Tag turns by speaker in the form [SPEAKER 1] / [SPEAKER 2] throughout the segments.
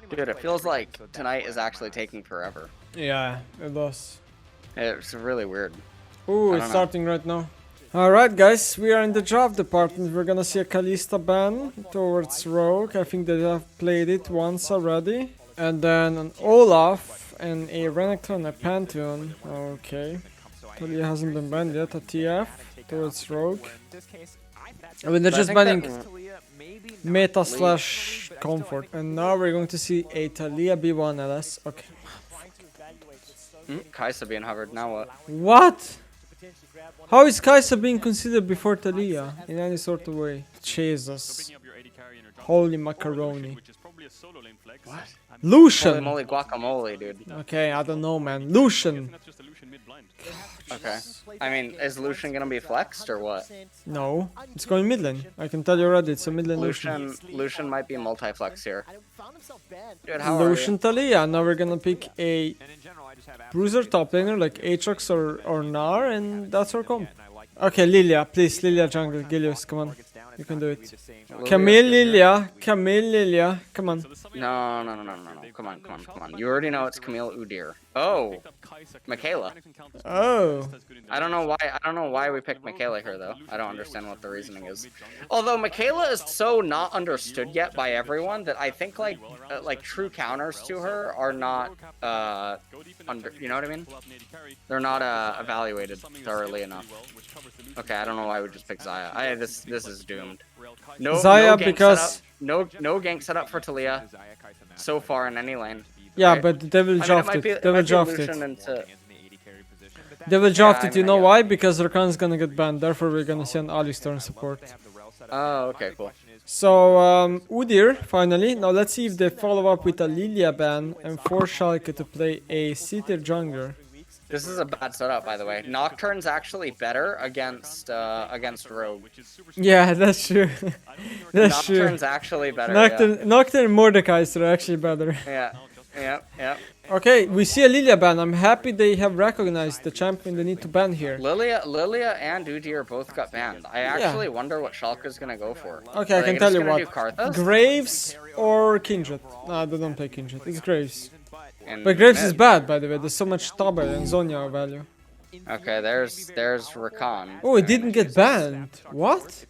[SPEAKER 1] Dude, it feels like tonight is actually taking forever.
[SPEAKER 2] Yeah, it does.
[SPEAKER 1] It's really weird.
[SPEAKER 2] Ooh, it's starting right now. Alright guys, we are in the draft department. We're gonna see a Kalista ban towards Rogue. I think they have played it once already. And then an Olaf and a Renekton and a Pantheon. Okay. Talia hasn't been banned yet. A TF towards Rogue. I mean, they're just banning meta slash comfort. And now we're going to see a Talia B1 LS. Okay.
[SPEAKER 1] Kaisa being hovered, now what?
[SPEAKER 2] What? How is Kaisa being considered before Talia in any sort of way? Jesus. Holy macaroni.
[SPEAKER 1] What?
[SPEAKER 2] Lucian!
[SPEAKER 1] Holy moly guacamole, dude.
[SPEAKER 2] Okay, I don't know, man. Lucian!
[SPEAKER 1] Okay. I mean, is Lucian gonna be flexed or what?
[SPEAKER 2] No, it's going mid lane. I can tell you already, it's a mid lane Lucian.
[SPEAKER 1] Lucian might be multi-flex here. Dude, how
[SPEAKER 2] Lucian Talia. Now we're gonna pick a bruiser top laner like Aatrox or Gnar, and that's our comp. Okay, Lilia, please, Lilia jungle, Gilius, come on. You can do it. Camille Lilia, come on.
[SPEAKER 1] No, come on. You already know it's Camille Udyr. Oh, Michaela.
[SPEAKER 2] Oh.
[SPEAKER 1] I don't know why we picked Michaela here though. I don't understand what the reasoning is. Although Michaela is so not understood yet by everyone that I think like true counters to her are not you know what I mean? They're not evaluated thoroughly enough. Okay, I don't know why we just picked Xayah. This is doomed. No
[SPEAKER 2] Xayah
[SPEAKER 1] gank
[SPEAKER 2] because
[SPEAKER 1] no gank setup for Talia so far in any lane.
[SPEAKER 2] yeah,
[SPEAKER 1] right?
[SPEAKER 2] but they will draft it. They will draft it. They will draft it. You know why? Because Rakan's gonna get banned. Therefore, we're gonna see an Alistar in support.
[SPEAKER 1] Oh, okay, cool.
[SPEAKER 2] So Udyr finally. Now let's see if they follow up with a Lilia ban and force Schalke to play a C-tier jungler.
[SPEAKER 1] This is a bad setup, by the way. Nocturne's actually better against Rogue.
[SPEAKER 2] Yeah, that's true. That's true.
[SPEAKER 1] Nocturne's actually better.
[SPEAKER 2] Nocturne and Mordekaiser are actually better.
[SPEAKER 1] Yeah.
[SPEAKER 2] Okay, we see a Lilia ban. I'm happy they have recognized the champion they need to ban here.
[SPEAKER 1] Lilia and Udyr both got banned. I actually wonder what Schalke's gonna go for.
[SPEAKER 2] Okay, I can tell you what. Graves or Kindred. Nah, they don't play Kindred. It's Graves. But Graves is bad, by the way. There's so much Tabel and Zonya value.
[SPEAKER 1] Okay, there's Rakan.
[SPEAKER 2] Oh, it didn't get banned. What?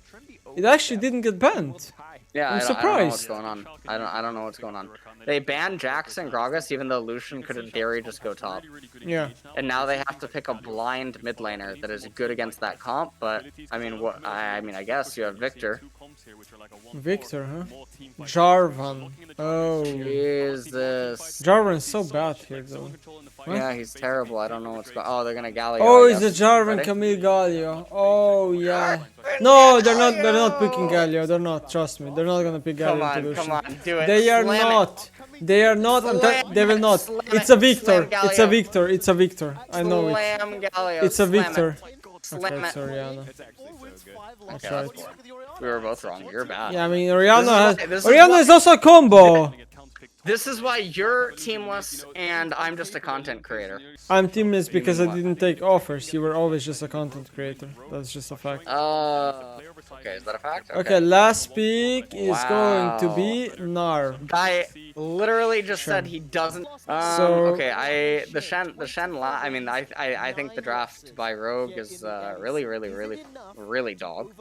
[SPEAKER 2] It actually didn't get banned.
[SPEAKER 1] Yeah,
[SPEAKER 2] I'm surprised.
[SPEAKER 1] I don't know what's going on. I don't know what's going on. They banned Jax and Gragas, even though Lucian could in theory just go top.
[SPEAKER 2] Yeah.
[SPEAKER 1] And now they have to pick a blind mid laner that is good against that comp. But I mean, I guess you have Victor.
[SPEAKER 2] Victor, huh? Jarvan. Oh.
[SPEAKER 1] Jesus.
[SPEAKER 2] Jarvan's so bad here, though. What?
[SPEAKER 1] Yeah, he's terrible. I don't know what's going on. Oh, they're gonna Galio.
[SPEAKER 2] Oh, it's a Jarvan Camille Galio. Oh, yeah. No, they're not picking Galio. They're not. Trust me. They're not gonna pick Galio into Lucian.
[SPEAKER 1] Come on, do it.
[SPEAKER 2] They are not. They are not. They will not. It's a Victor. It's a Victor. It's a Victor. I know it. It's a Victor. Okay, it's Orianna. That's right.
[SPEAKER 1] We were both wrong. You're bad.
[SPEAKER 2] Yeah, I mean, Orianna is also a combo.
[SPEAKER 1] This is why you're teamless and I'm just a content creator.
[SPEAKER 2] I'm teamless because I didn't take offers. You were always just a content creator. That's just a fact.
[SPEAKER 1] Okay, is that a fact?
[SPEAKER 2] Okay, last pick is going to be Gnar.
[SPEAKER 1] Guy literally just said he doesn't. Okay, I think the draft by Rogue is really dog.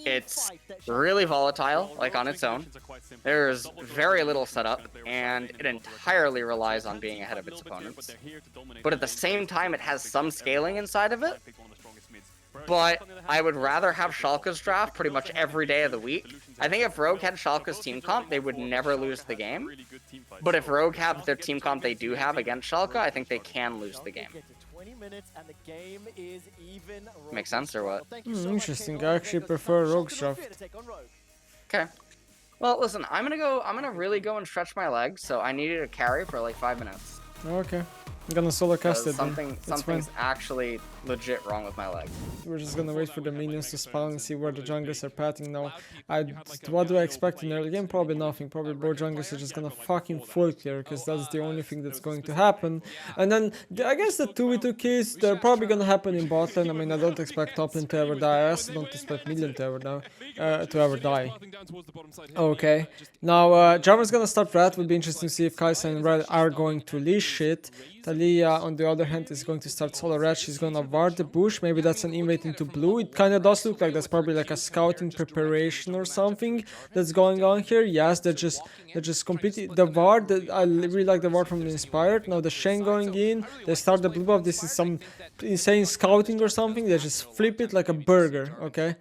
[SPEAKER 1] It's really volatile, like on its own. There's very little setup, and it entirely relies on being ahead of its opponents. But at the same time, it has some scaling inside of it. But I would rather have Schalke's draft pretty much every day of the week. I think if Rogue had Schalke's team comp, they would never lose the game. But if Rogue have their team comp they do have against Schalke, I think they can lose the game. Make sense or what?
[SPEAKER 2] Interesting. I actually prefer Rogue's draft.
[SPEAKER 1] Okay. Well, listen, I'm gonna really go and stretch my legs, so I needed a carry for like 5 minutes.
[SPEAKER 2] Okay. I'm gonna solo cast it.
[SPEAKER 1] Something's actually legit wrong with my leg.
[SPEAKER 2] We're just gonna wait for the minions to spawn and see where the junglers are patting now. What do I expect in early game? Probably nothing. Probably both junglers are just gonna fucking full clear, because that's the only thing that's going to happen. And then I guess the 2v2 kills, they're probably gonna happen in bot lane. I mean, I don't expect top lane to ever die. I also don't expect mid lane to ever die. Okay. Now Jarvan's gonna start red. Would be interesting to see if Kai'Sa and Red are going to leash it. Talia, on the other hand, is going to start solo red. She's gonna ward the bush. Maybe that's an invade into blue. It kind of does look like that's probably like a scouting preparation or something that's going on here. Yes, they're just completely the ward. I really like the ward from the Inspired. Now the Shen going in. They start the blue buff. This is some insane scouting or something. They just flip it like a burger. Okay.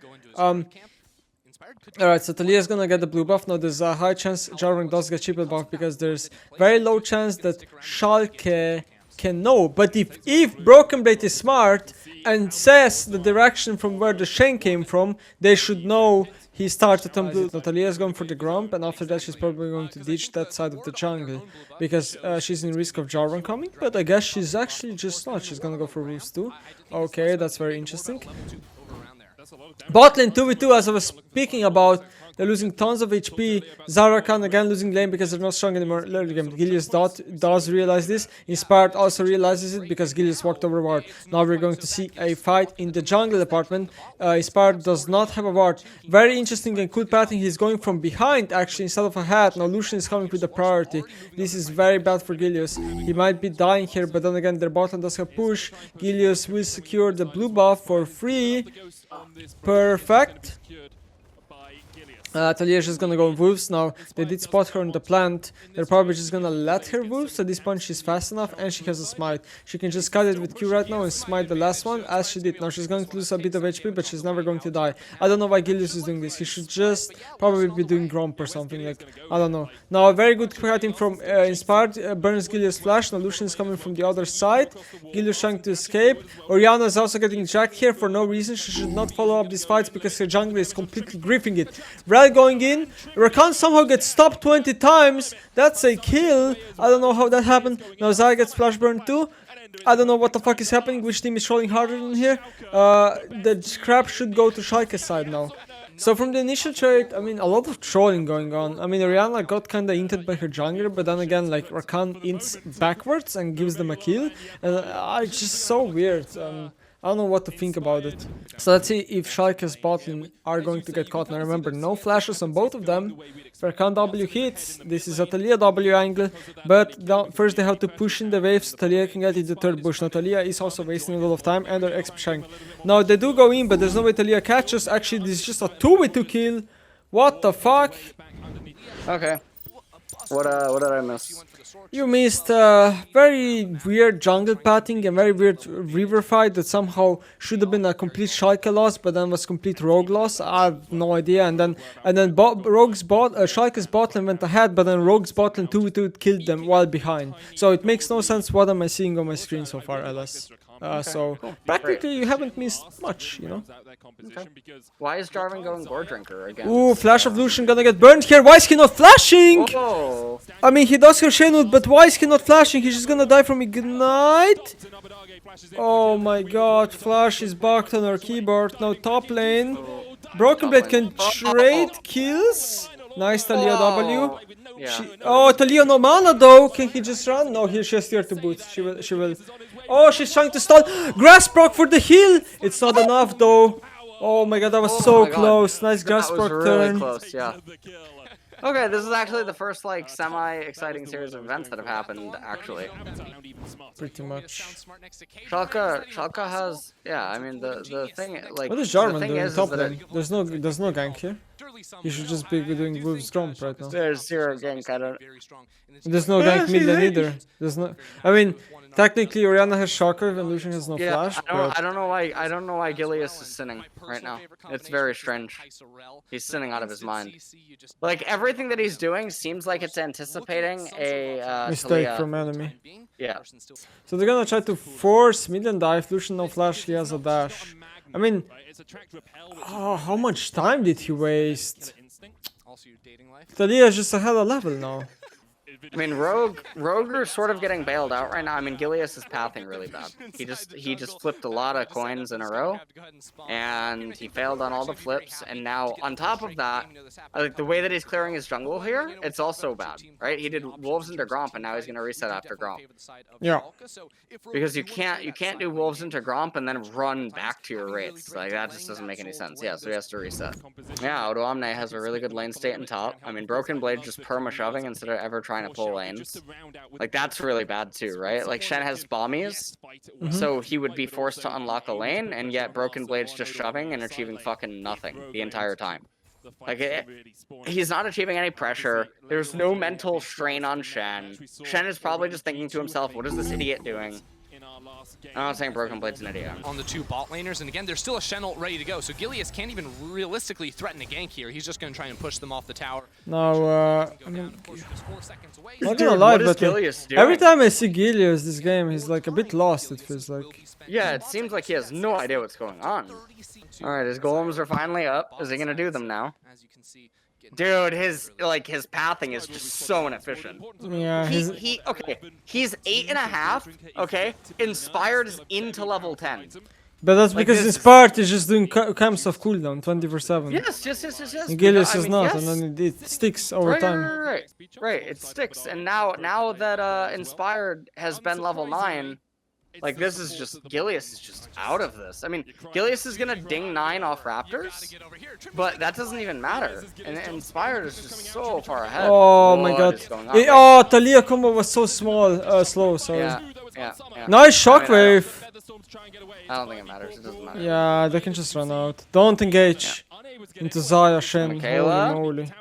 [SPEAKER 2] Alright, so Talia's gonna get the blue buff. Now there's a high chance Jarvan does get triple buff, because there's very low chance that Schalke can know. But if Broken Blade is smart and says the direction from where the Shen came from, they should know he started on blue. So Talia's going for the Grump, and after that she's probably going to ditch that side of the jungle, because she's in risk of Jarvan coming. But I guess she's actually just not. She's gonna go for Wolves too. Okay, that's very interesting. Bot lane 2v2, as I was speaking about, they're losing tons of HP. Zarakan again losing lane because they're not strong anymore. Gilius does realize this. Inspired also realizes it because Gilius walked over ward. Now we're going to see a fight in the jungle department. Inspired does not have a ward. Very interesting and cool pattern. He's going from behind actually instead of ahead. Now Lucian is coming with the priority. This is very bad for Gilius. He might be dying here, but then again their bot lane does have push. Gilius will secure the blue buff for free. Perfect. Talia's just gonna go Wolves now. They did spot her on the plant. They're probably just gonna let her Wolves. At this point she's fast enough and she has a smite. She can just cut it with Q right now and smite the last one as she did. Now she's going to lose a bit of HP, but she's never going to die. I don't know why Gilius is doing this. He should just probably be doing Gromp or something, like, I don't know. Now a very good cutting from Inspired burns Gilius flash. Now Lucian is coming from the other side. Gilius trying to escape. Orianna is also getting jacked here for no reason. She should not follow up these fights because her jungler is completely griefing it. Going in, Rakan somehow gets stopped 20 times. That's a kill. I don't know how that happened. Now Zaya gets flash burned too. I don't know what the fuck is happening. Which team is trolling harder than here? The crap should go to Schalke's side now. So from the initial trade, I mean, a lot of trolling going on. I mean, Orianna got kinda inted by her jungler, but then again, like, Rakan ints backwards and gives them a kill. And it's just so weird. I don't know what to think about it. So let's see if Schalke's bot lane are going to get caught. Now remember, no flashes on both of them. Rakan W hits. This is a Talia W angle. But first they have to push in the wave so Talia can get in the third bush. Now Talia is also wasting a lot of time and they're XP sharing. Now they do go in, but there's no way Talia catches. Actually, this is just a 2v2 kill. What the fuck?
[SPEAKER 1] Okay. What did I miss?
[SPEAKER 2] You missed very weird jungle pathing and very weird river fight that somehow should have been a complete Schalke loss, but then was complete Rogue loss. I have no idea. And then Schalke's bot lane went ahead, but then Rogue's bot lane 2v2 killed them while behind. So it makes no sense. What am I seeing on my screen so far, LS? So practically you haven't missed much, you know.
[SPEAKER 1] Okay. Why is Jarvan going Gore Drinker again?
[SPEAKER 2] Ooh, Flash of Lucian gonna get burned here. Why is he not flashing?
[SPEAKER 1] Whoa.
[SPEAKER 2] I mean, he does have Shenwood, but why is he not flashing? He's just gonna die from Ignite. Oh my god, Flash is bugged on our keyboard. Now top lane. Broken Blade can trade kills. Nice Talia W. Oh, Talia no mana though. Can he just run? No, she has tier 2 boots. She will. Oh, she's trying to stun. Grass proc for the heal. It's not enough though. Oh my god, that was so close. Nice grass proc turn.
[SPEAKER 1] Really close, yeah. Okay, this is actually the first like semi-exciting series of events that have happened actually.
[SPEAKER 2] Pretty much.
[SPEAKER 1] Schalke has, yeah. I mean the thing like.
[SPEAKER 2] What is Jarvan doing top lane? There's no gank here. You should just be doing Wolves Gromp right now.
[SPEAKER 1] There's zero gank. I don't.
[SPEAKER 2] There's no gank mid lane either. There's no. I mean, technically Orianna has Shocker and Lucian has no flash.
[SPEAKER 1] I don't know why Gilius is sinning right now. It's very strange. He's sinning out of his mind. Like everything that he's doing seems like it's anticipating a
[SPEAKER 2] mistake
[SPEAKER 1] Talia.
[SPEAKER 2] from enemy.
[SPEAKER 1] Yeah.
[SPEAKER 2] So they're gonna try to force mid and dive. Lucian no flash. He has a dash. I mean, how much time did he waste? Talia is just ahead of level now.
[SPEAKER 1] I mean, Rogue are sort of getting bailed out right now. I mean, Gilius is pathing really bad. He just flipped a lot of coins in a row, and he failed on all the flips. And now on top of that, like the way that he's clearing his jungle here, it's also bad, right? He did wolves into Gromp, and now he's gonna reset after Gromp.
[SPEAKER 2] Yeah.
[SPEAKER 1] Because you can't do wolves into Gromp and then run back to your wraiths. Like that just doesn't make any sense. Yeah, so he has to reset. Yeah, Odoamne has a really good lane state in top. I mean, Broken Blade just perma shoving instead of ever trying to pull lanes. Like that's really bad too, right? Like Shen has bombies, so he would be forced to unlock a lane, and yet Broken Blade's just shoving and achieving fucking nothing the entire time. Like he's not achieving any pressure. There's no mental strain on Shen. Shen is probably just thinking to himself, "What is this idiot doing?" I'm not saying Broken Blade's an idiot.
[SPEAKER 3] On the two bot laners, and again, there's still a Shen ult ready to go, so Gilius can't even realistically threaten a gank here. He's just going to try and push them off the tower.
[SPEAKER 2] Now, I mean, not
[SPEAKER 1] Dude,
[SPEAKER 2] gonna lie,
[SPEAKER 1] what is
[SPEAKER 2] but
[SPEAKER 1] Gilius doing?
[SPEAKER 2] every time I see Gilius this game, he's like a bit lost, it feels like.
[SPEAKER 1] Yeah, it seems like he has no idea what's going on. Alright, his golems are finally up. Is he gonna do them now? Dude, his pathing is just so inefficient.
[SPEAKER 2] Yeah,
[SPEAKER 1] He's 8.5. Okay, Inspired is into level 10.
[SPEAKER 2] but that's
[SPEAKER 1] like
[SPEAKER 2] because
[SPEAKER 1] this
[SPEAKER 2] his
[SPEAKER 1] is-
[SPEAKER 2] part is just doing camps of cooldown 24/7.
[SPEAKER 1] Yes.
[SPEAKER 2] And Gilius
[SPEAKER 1] I
[SPEAKER 2] is
[SPEAKER 1] mean,
[SPEAKER 2] not,
[SPEAKER 1] yes.
[SPEAKER 2] and then it sticks over time.
[SPEAKER 1] Right. It sticks, and now that Inspired has been level 9. Like, this is just, Gilius is just out of this. I mean, Gilius is gonna ding 9 off Raptors, but that doesn't even matter. And Inspired is just so far ahead.
[SPEAKER 2] Oh my
[SPEAKER 1] What
[SPEAKER 2] god.
[SPEAKER 1] is going on?
[SPEAKER 2] Oh, Talia combo was so slow, sorry.
[SPEAKER 1] Yeah.
[SPEAKER 2] Nice
[SPEAKER 1] I mean,
[SPEAKER 2] shockwave.
[SPEAKER 1] I don't think it matters. It doesn't matter.
[SPEAKER 2] Yeah, they can just run out. Don't engage into Zaya, Shen.
[SPEAKER 1] Michaela?
[SPEAKER 2] Holy moly.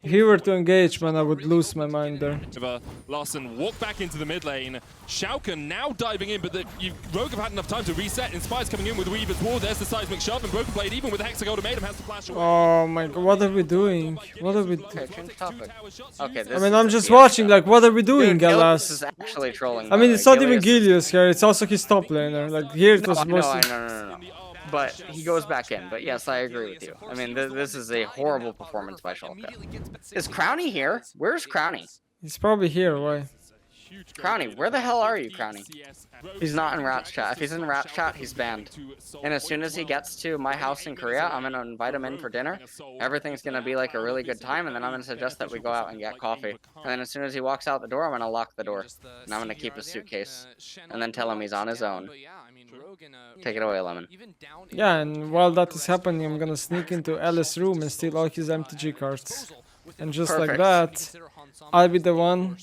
[SPEAKER 2] If he were to engage, man, I would lose my mind there.
[SPEAKER 4] Larson walk back into the mid lane. Schalke now diving in, but Rogue have had enough time to reset. Inspire's coming in with Weaver's Wall. There's the seismic shove, and Broken Blade, even with the Hexagol made him, has to flash away.
[SPEAKER 2] Oh my god, what are we doing? What are we
[SPEAKER 1] Okay,
[SPEAKER 2] doing?
[SPEAKER 1] change topic. Okay,
[SPEAKER 2] I mean, I'm just watching, like, what are we doing,
[SPEAKER 1] Dude, Gilius
[SPEAKER 2] Galas?
[SPEAKER 1] is actually trolling.
[SPEAKER 2] I mean, it's not even
[SPEAKER 1] Gilius
[SPEAKER 2] Gilius here, it's also his top laner. Like, here it was mostly...
[SPEAKER 1] No. But he goes back in. But yes, I agree with you. I mean, this is a horrible performance by Schalke. Is Crowny here? Where's Crowny?
[SPEAKER 2] He's probably here, why?
[SPEAKER 1] Crowny, where the hell are you, Crowny? He's not in Rat's chat. If he's in Rat's chat, he's banned. And as soon as he gets to my house in Korea, I'm gonna invite him in for dinner. Everything's gonna be like a really good time, and then I'm gonna suggest that we go out and get coffee. And then as soon as he walks out the door, I'm gonna lock the door. And I'm gonna keep his suitcase. And then tell him he's on his own. Take it away, Lemon.
[SPEAKER 2] Yeah, and while that is happening, I'm gonna sneak into Alice's room and steal all his MTG cards. And just like
[SPEAKER 1] Perfect.
[SPEAKER 2] that, I'll be the one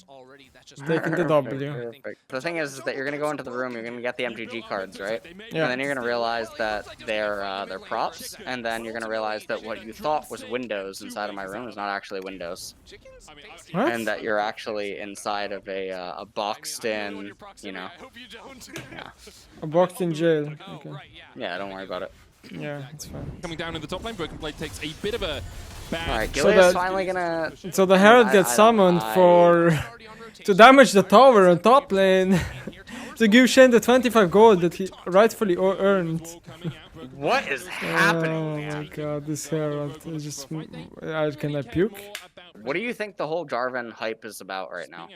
[SPEAKER 2] taking the W.
[SPEAKER 1] Perfect. The thing is that you're gonna go into the room, you're gonna get the MGG cards, right?
[SPEAKER 2] Yeah.
[SPEAKER 1] And then you're gonna realize that they're props, and then you're gonna realize that what you thought was windows inside of my room is not actually windows,
[SPEAKER 2] What?
[SPEAKER 1] and that you're actually inside of a boxed-in, you know. Yeah.
[SPEAKER 2] I'm boxed in jail. Okay.
[SPEAKER 1] Yeah, don't worry about it.
[SPEAKER 2] Yeah, it's fine.
[SPEAKER 4] Coming down in the top lane, Broken Blade takes a bit of a bad...
[SPEAKER 1] Alright,
[SPEAKER 2] So
[SPEAKER 1] Gilius
[SPEAKER 2] that-
[SPEAKER 1] finally gonna...
[SPEAKER 2] So the Herald gets summoned to damage the tower on top lane to give Shen the 25 gold that he rightfully earned.
[SPEAKER 1] What is happening,
[SPEAKER 2] Oh my
[SPEAKER 1] man?
[SPEAKER 2] god, this Herald is just... can I puke?
[SPEAKER 1] What do you think the whole Jarvan hype is about right now?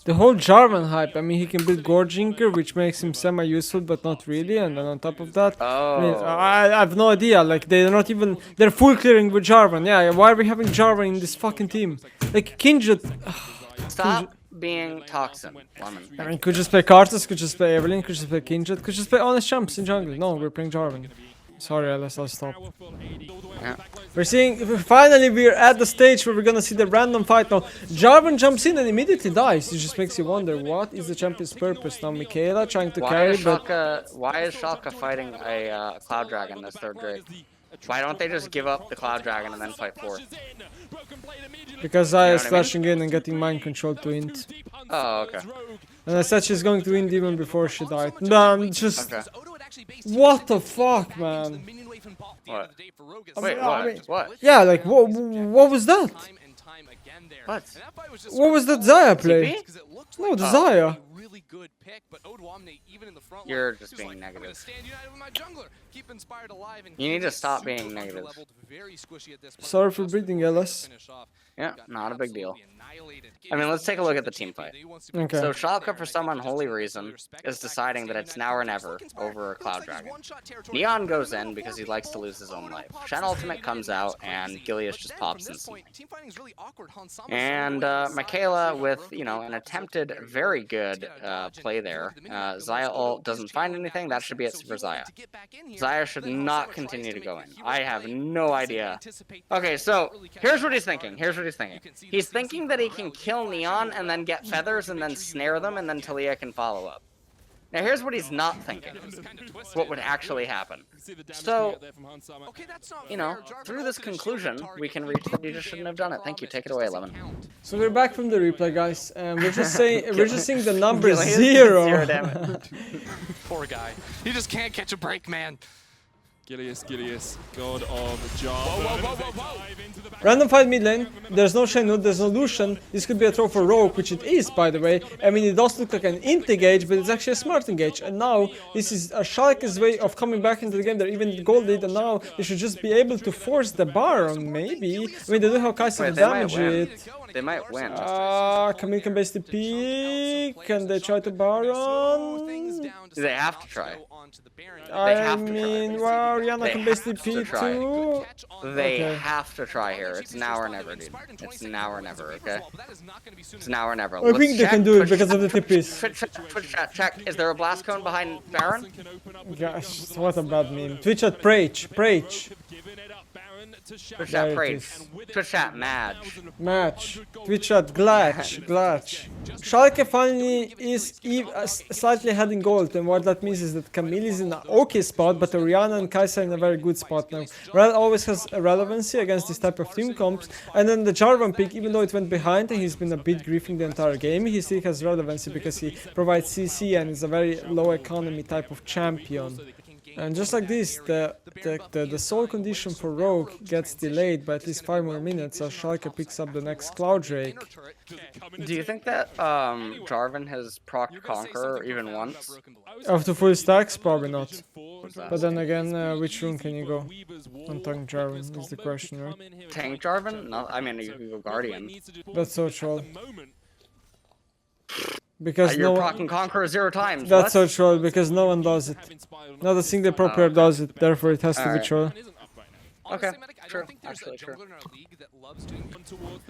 [SPEAKER 2] The whole Jarvan hype, I mean, he can build Gorginker, which makes him semi-useful, but not really, and then on top of that, I mean,
[SPEAKER 1] Oh.
[SPEAKER 2] I have no idea, like, they're not even, they're full clearing with Jarvan, yeah, why are we having Jarvan in this fucking team? Like, Kindred,
[SPEAKER 1] Stop being toxin, Lemon.
[SPEAKER 2] I mean, could just play Karthus, could just play Evelyn, could just play Kindred, could just play honest champs in jungle. No, we're playing Jarvan. Sorry, Alice, I'll stop.
[SPEAKER 1] Yeah.
[SPEAKER 2] Finally, we're at the stage where we're gonna see the random fight now. Jarvan jumps in and immediately dies. It just makes you wonder, what is the champion's purpose? Now, Michaela trying to carry, but...
[SPEAKER 1] Why is Schalke fighting a Cloud Dragon this third grade? Why don't they just give up the Cloud Dragon and then fight 4?
[SPEAKER 2] Because Zaya is
[SPEAKER 1] what I mean?
[SPEAKER 2] flashing in and getting mind control to int.
[SPEAKER 1] Oh, okay.
[SPEAKER 2] And I said she's going to int even before she died. No, just...
[SPEAKER 1] Okay.
[SPEAKER 2] What the fuck, man?
[SPEAKER 1] What?
[SPEAKER 2] I
[SPEAKER 1] Wait,
[SPEAKER 2] mean-
[SPEAKER 1] what?
[SPEAKER 2] Yeah, like, what was that?
[SPEAKER 3] end there.
[SPEAKER 1] What?
[SPEAKER 3] And that fight was just
[SPEAKER 2] What was that Zaya play?
[SPEAKER 3] because it looked
[SPEAKER 2] No,
[SPEAKER 3] like
[SPEAKER 2] the
[SPEAKER 3] a
[SPEAKER 2] Zaya.
[SPEAKER 3] really good pick, but Oduamne, even in the front
[SPEAKER 1] You're
[SPEAKER 3] line,
[SPEAKER 1] just
[SPEAKER 3] he was
[SPEAKER 1] being
[SPEAKER 3] like,
[SPEAKER 1] negative.
[SPEAKER 3] I'm gonna stand united with my jungler, keep Inspired alive, and
[SPEAKER 1] You need to
[SPEAKER 3] he's
[SPEAKER 1] stop
[SPEAKER 3] super
[SPEAKER 1] being negative.
[SPEAKER 3] underleveled, very squishy at this point.
[SPEAKER 2] Sorry for
[SPEAKER 3] Just
[SPEAKER 2] breathing,
[SPEAKER 3] forcing to
[SPEAKER 2] LS.
[SPEAKER 3] finish off.
[SPEAKER 1] Yeah,
[SPEAKER 3] Got
[SPEAKER 1] not a big deal.
[SPEAKER 3] absolutely annihilated.
[SPEAKER 1] I mean, let's take a look at the team
[SPEAKER 3] champion
[SPEAKER 1] fight.
[SPEAKER 3] that he wants to bring
[SPEAKER 2] Okay.
[SPEAKER 1] So
[SPEAKER 3] back
[SPEAKER 1] Schalke,
[SPEAKER 3] there,
[SPEAKER 1] for
[SPEAKER 3] and I
[SPEAKER 1] some
[SPEAKER 3] think he just
[SPEAKER 1] unholy
[SPEAKER 3] didn't
[SPEAKER 1] reason,
[SPEAKER 3] really respect
[SPEAKER 1] is
[SPEAKER 3] the fact
[SPEAKER 1] deciding that
[SPEAKER 3] Stand
[SPEAKER 1] it's
[SPEAKER 3] United
[SPEAKER 1] now or
[SPEAKER 3] keeps
[SPEAKER 1] never
[SPEAKER 3] looking smart.
[SPEAKER 1] over
[SPEAKER 3] Looks
[SPEAKER 1] Cloud
[SPEAKER 3] like he's
[SPEAKER 1] Dragon.
[SPEAKER 3] one-shot territory.
[SPEAKER 1] Neon goes
[SPEAKER 3] Middle
[SPEAKER 1] in
[SPEAKER 3] four
[SPEAKER 1] because he likes to
[SPEAKER 3] people.
[SPEAKER 1] lose his own life.
[SPEAKER 3] Pops
[SPEAKER 1] Shen
[SPEAKER 3] Stand
[SPEAKER 1] ultimate
[SPEAKER 3] United,
[SPEAKER 1] comes
[SPEAKER 3] and that's
[SPEAKER 1] out, and
[SPEAKER 3] crazy.
[SPEAKER 1] Gilius
[SPEAKER 3] But
[SPEAKER 1] just
[SPEAKER 3] then
[SPEAKER 1] pops
[SPEAKER 3] from this
[SPEAKER 1] instantly.
[SPEAKER 3] point, team fighting is really awkward. Hansama
[SPEAKER 1] And
[SPEAKER 3] solo away to the side.
[SPEAKER 1] Michaela
[SPEAKER 3] So
[SPEAKER 1] with,
[SPEAKER 3] Broken
[SPEAKER 1] you know,
[SPEAKER 3] Blade
[SPEAKER 1] an
[SPEAKER 3] pops his
[SPEAKER 1] attempted,
[SPEAKER 3] ultimate
[SPEAKER 1] very
[SPEAKER 3] to
[SPEAKER 1] good
[SPEAKER 3] get out of dodge and
[SPEAKER 1] play
[SPEAKER 3] go
[SPEAKER 1] there.
[SPEAKER 3] to the minion.
[SPEAKER 1] Zaya
[SPEAKER 3] Odo
[SPEAKER 1] ult
[SPEAKER 3] is
[SPEAKER 1] doesn't find
[SPEAKER 3] channeling
[SPEAKER 1] anything. That should be it
[SPEAKER 3] reset, so
[SPEAKER 1] for
[SPEAKER 3] he
[SPEAKER 1] Zaya.
[SPEAKER 3] wanted to get back in here.
[SPEAKER 1] Zaya should
[SPEAKER 3] Then
[SPEAKER 1] not
[SPEAKER 3] Hansama
[SPEAKER 1] continue
[SPEAKER 3] tries
[SPEAKER 1] to go
[SPEAKER 3] make
[SPEAKER 1] in.
[SPEAKER 3] the hero
[SPEAKER 1] I have
[SPEAKER 3] play,
[SPEAKER 1] no
[SPEAKER 3] doesn't
[SPEAKER 1] idea.
[SPEAKER 3] anticipate the
[SPEAKER 1] Okay,
[SPEAKER 3] flash,
[SPEAKER 1] so
[SPEAKER 3] really catches
[SPEAKER 1] here's what
[SPEAKER 3] him
[SPEAKER 1] he's
[SPEAKER 3] off
[SPEAKER 1] thinking.
[SPEAKER 3] guard.
[SPEAKER 1] Here's what he's
[SPEAKER 3] You
[SPEAKER 1] thinking.
[SPEAKER 3] can see
[SPEAKER 1] He's
[SPEAKER 3] the CC
[SPEAKER 1] thinking that he
[SPEAKER 3] from
[SPEAKER 1] can
[SPEAKER 3] Rel.
[SPEAKER 1] kill
[SPEAKER 3] Flash
[SPEAKER 1] Neon
[SPEAKER 3] into
[SPEAKER 1] and then
[SPEAKER 3] Rel.
[SPEAKER 1] get
[SPEAKER 3] He's
[SPEAKER 1] feathers
[SPEAKER 3] going
[SPEAKER 1] and
[SPEAKER 3] to
[SPEAKER 1] then
[SPEAKER 3] make sure you
[SPEAKER 1] snare
[SPEAKER 3] never
[SPEAKER 1] them
[SPEAKER 3] walk
[SPEAKER 1] and then
[SPEAKER 3] again.
[SPEAKER 1] Talia can follow up. Now here's what he's not thinking. What would actually happen. So,
[SPEAKER 3] Okay, that's not
[SPEAKER 1] you know,
[SPEAKER 3] fair. Jarvan
[SPEAKER 1] through this
[SPEAKER 3] ulted his shield
[SPEAKER 1] conclusion,
[SPEAKER 3] target.
[SPEAKER 1] we can
[SPEAKER 3] He
[SPEAKER 1] reach
[SPEAKER 3] did
[SPEAKER 1] that you
[SPEAKER 3] do
[SPEAKER 1] just shouldn't
[SPEAKER 3] damage,
[SPEAKER 1] have done
[SPEAKER 3] I
[SPEAKER 1] it. Thank you.
[SPEAKER 3] promise.
[SPEAKER 1] Take it
[SPEAKER 3] Just
[SPEAKER 1] away,
[SPEAKER 3] doesn't
[SPEAKER 1] 11.
[SPEAKER 3] count.
[SPEAKER 2] So we're back from the replay, guys, and we're just saying the number
[SPEAKER 1] Gilius did
[SPEAKER 2] 0.
[SPEAKER 1] 0 damage.
[SPEAKER 3] Poor guy. He just can't catch a break, man.
[SPEAKER 4] Gilius, god of Java.
[SPEAKER 2] Random fight mid lane, there's no Shenmue, there's no Lucian. This could be a throw for Rogue, which it is, by the way. I mean, it does look like an int engage, but it's actually a smart engage. And now, this is a Schalke's way of coming back into the game. They're even gold lead, and now they should just be able to force the Baron, maybe. I mean, they do have Kai'Sa
[SPEAKER 1] Wait,
[SPEAKER 2] to
[SPEAKER 1] they might
[SPEAKER 2] damage
[SPEAKER 1] win.
[SPEAKER 2] it.
[SPEAKER 1] They might win.
[SPEAKER 2] Camille can base the peak. Can they try to Baron?
[SPEAKER 1] They have to try.
[SPEAKER 2] I
[SPEAKER 1] have to try.
[SPEAKER 2] mean, well, Rihanna
[SPEAKER 1] They
[SPEAKER 2] can base the
[SPEAKER 1] have to
[SPEAKER 2] peak
[SPEAKER 1] try.
[SPEAKER 2] too.
[SPEAKER 1] They
[SPEAKER 2] Okay.
[SPEAKER 1] have to try here. It's now or never, dude. It's now or never, okay? It's now or never.
[SPEAKER 2] I think they can do it because of the TPs.
[SPEAKER 1] Twitch chat, check. Is there a blast cone behind Baron?
[SPEAKER 2] Gosh, what a bad meme. Twitch at Prage.
[SPEAKER 1] Twitch
[SPEAKER 2] There
[SPEAKER 1] chat,
[SPEAKER 2] it
[SPEAKER 1] Prage.
[SPEAKER 2] is.
[SPEAKER 1] Twitch chat, Madge.
[SPEAKER 2] Match. Twitch at Glitch. Schalke finally is slightly ahead in gold, and what that means is that Camille is in an okay spot, but Orianna and Kai'Sa are in a very good spot now. Rel always has a relevancy against this type of team comps, and then the Jarvan pick, even though it went behind and he's been a bit griefing the entire game, he still has relevancy because he provides CC and is a very low economy type of champion. And just like this, the soul condition for Rogue gets delayed by at least 5 more minutes as Schalke picks up the next Cloud Drake.
[SPEAKER 1] Do you think that Jarvan has procced Conqueror even once?
[SPEAKER 2] After full stacks, probably not. But then again, which rune can you go on Tank Jarvan is the question, right?
[SPEAKER 1] Tank Jarvan? No, I mean, you can go Guardian.
[SPEAKER 2] That's so troll. Because
[SPEAKER 1] You're
[SPEAKER 2] no
[SPEAKER 1] proccing Conqueror 0 times.
[SPEAKER 2] that's
[SPEAKER 1] what?
[SPEAKER 2] so troll because no one does it. Not a single pro player does it, therefore it has to be
[SPEAKER 1] Alright.
[SPEAKER 2] troll.
[SPEAKER 1] Okay, true. Actually, true.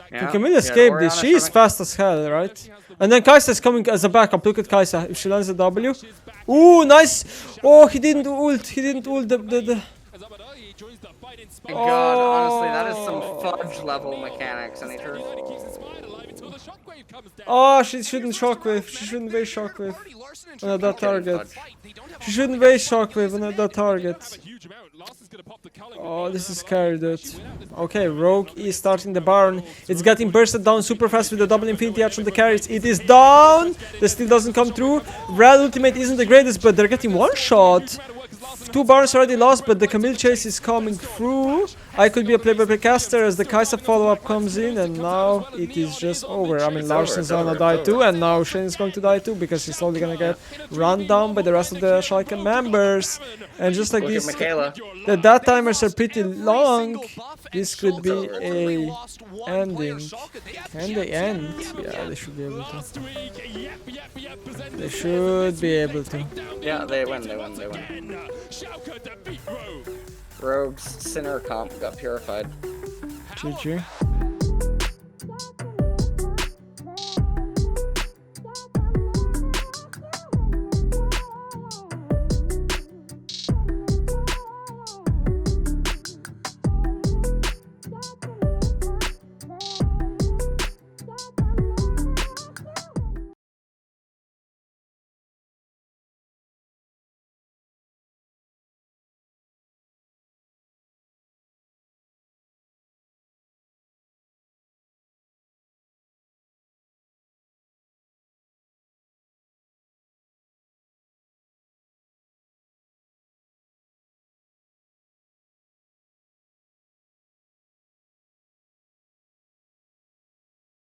[SPEAKER 2] Can Camille escape this? She is fast as hell, right? And then Kai'Sa is coming as a backup. Look at Kai'Sa. If she lands a W. Ooh, nice! Oh, he didn't ult. He didn't ult the...
[SPEAKER 1] My God, honestly, that is some fudge level mechanics, and he turns.
[SPEAKER 2] Oh, she shouldn't shockwave. She shouldn't waste shockwave on that target. She shouldn't waste shockwave on that target. Oh, this is scary, dude. Okay, Rogue is starting the Baron. It's getting bursted down super fast with the double Infinity Edge on the carries. It is down. The steal doesn't come through. Rel ultimate isn't the greatest, but they're getting one shot. 2 Barons already lost, but the Camille chase is coming through. I could be a play-by-play caster as the Kai'Sa follow-up comes in, and now it is just over. I mean, Larsen's gonna die too, and now Shane is going to die too, because he's slowly gonna get run down by the rest of the Schalke members. And just like
[SPEAKER 1] Look at
[SPEAKER 2] this,
[SPEAKER 1] Michaela.
[SPEAKER 2] the death timers are pretty long. This could be a ending. Can they end? Yeah, they should be able to. They should be able to.
[SPEAKER 1] Yeah, they win. Rogue's Sinner comp got purified.
[SPEAKER 2] GG.